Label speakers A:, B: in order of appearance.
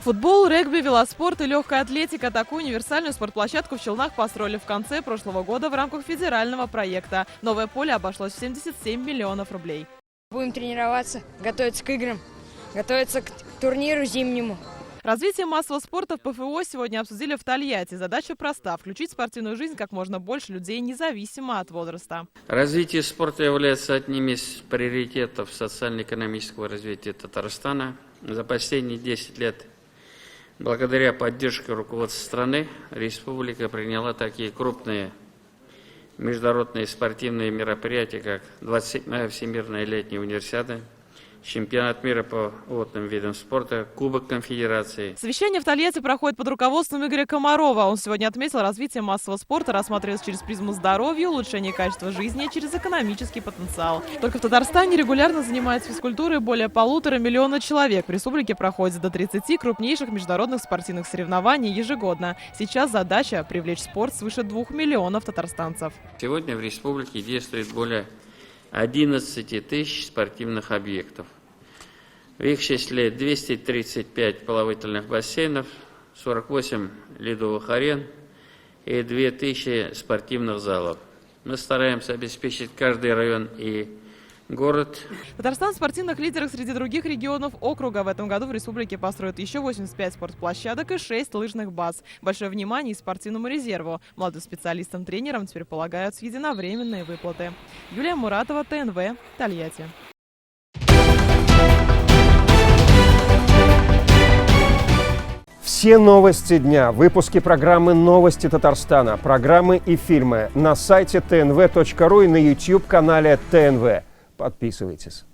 A: Футбол, регби, велоспорт и легкая атлетика. Такую универсальную спортплощадку в Челнах построили в конце прошлого года в рамках федерального проекта. Новое поле обошлось в 77 миллионов рублей.
B: Будем тренироваться, готовиться к играм, готовиться к турниру зимнему.
A: Развитие массового спорта в ПФО сегодня обсудили в Тольятти. Задача проста – включить в спортивную жизнь как можно больше людей, независимо от возраста.
C: Развитие спорта является одним из приоритетов социально-экономического развития Татарстана. За последние 10 лет, благодаря поддержке руководства страны, республика приняла такие крупные международные спортивные мероприятия, как 27-я Всемирная летняя универсиада, чемпионат мира по водным видам спорта, Кубок Конфедерации.
A: Совещание в Тольятти проходит под руководством Игоря Комарова. Он сегодня отметил, развитие массового спорта рассматривается через призму здоровья, улучшения качества жизни, через экономический потенциал. Только в Татарстане регулярно занимается физкультурой более 1,5 миллиона человек. В республике проходит до 30 крупнейших международных спортивных соревнований ежегодно. Сейчас задача – привлечь в спорт свыше 2 миллионов татарстанцев.
C: Сегодня в республике действует более 11 тысяч спортивных объектов. В их числе 235 плавательных бассейнов, 48 ледовых арен и 2000 спортивных залов. Мы стараемся обеспечить каждый район и город.
A: Татарстан в спортивных лидерах среди других регионов округа. В этом году в республике построят еще 85 спортплощадок и 6 лыжных баз. Большое внимание и спортивному резерву. Молодым специалистам-тренерам теперь полагаются единовременные выплаты. Юлия Муратова, ТНВ, Тольятти.
D: Все новости дня, выпуски программы «Новости Татарстана», программы и фильмы на сайте tnv.ru и на YouTube-канале ТНВ. Подписывайтесь.